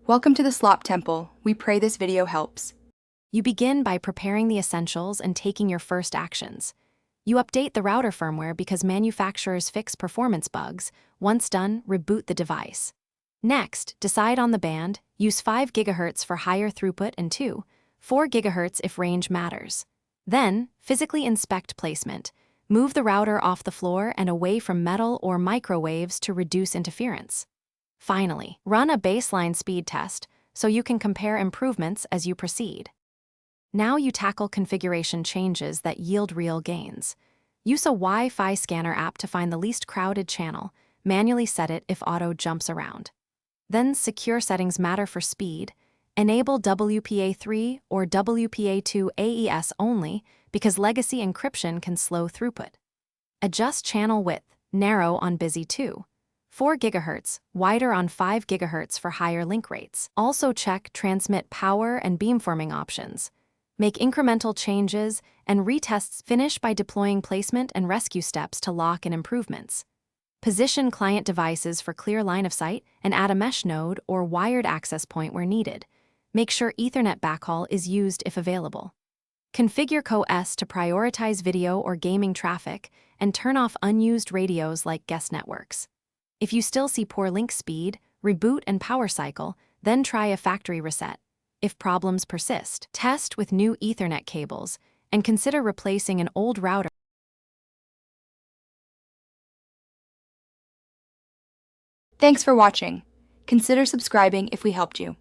Welcome to the Slop Temple. We pray this video helps. You begin by preparing the essentials and taking your first actions. You update the router firmware because manufacturers fix performance bugs. Once done, reboot the device. Next, decide on the band. Use 5 GHz for higher throughput and 4 GHz if range matters. Then, physically inspect placement. Move the router off the floor and away from metal or microwaves to reduce interference. Finally, run a baseline speed test so you can compare improvements as you proceed. Now you tackle configuration changes that yield real gains. Use a Wi-Fi scanner app to find the least crowded channel. Manually set it if auto jumps around. Then secure settings matter for speed. Enable WPA3 or WPA2 AES only because legacy encryption can slow throughput. Adjust channel width, narrow on busy 4 GHz, wider on 5 GHz for higher link rates. Also check transmit power and beamforming options. Make incremental changes and retests. Finish by deploying placement and rescue steps to lock in improvements. Position client devices for clear line of sight and add a mesh node or wired access point where needed. Make sure Ethernet backhaul is used if available. Configure CoS to prioritize video or gaming traffic and turn off unused radios like guest networks. If you still see poor link speed, reboot and power cycle, then try a factory reset. If problems persist, test with new Ethernet cables and consider replacing an old router. Thanks for watching. Consider subscribing if we helped you.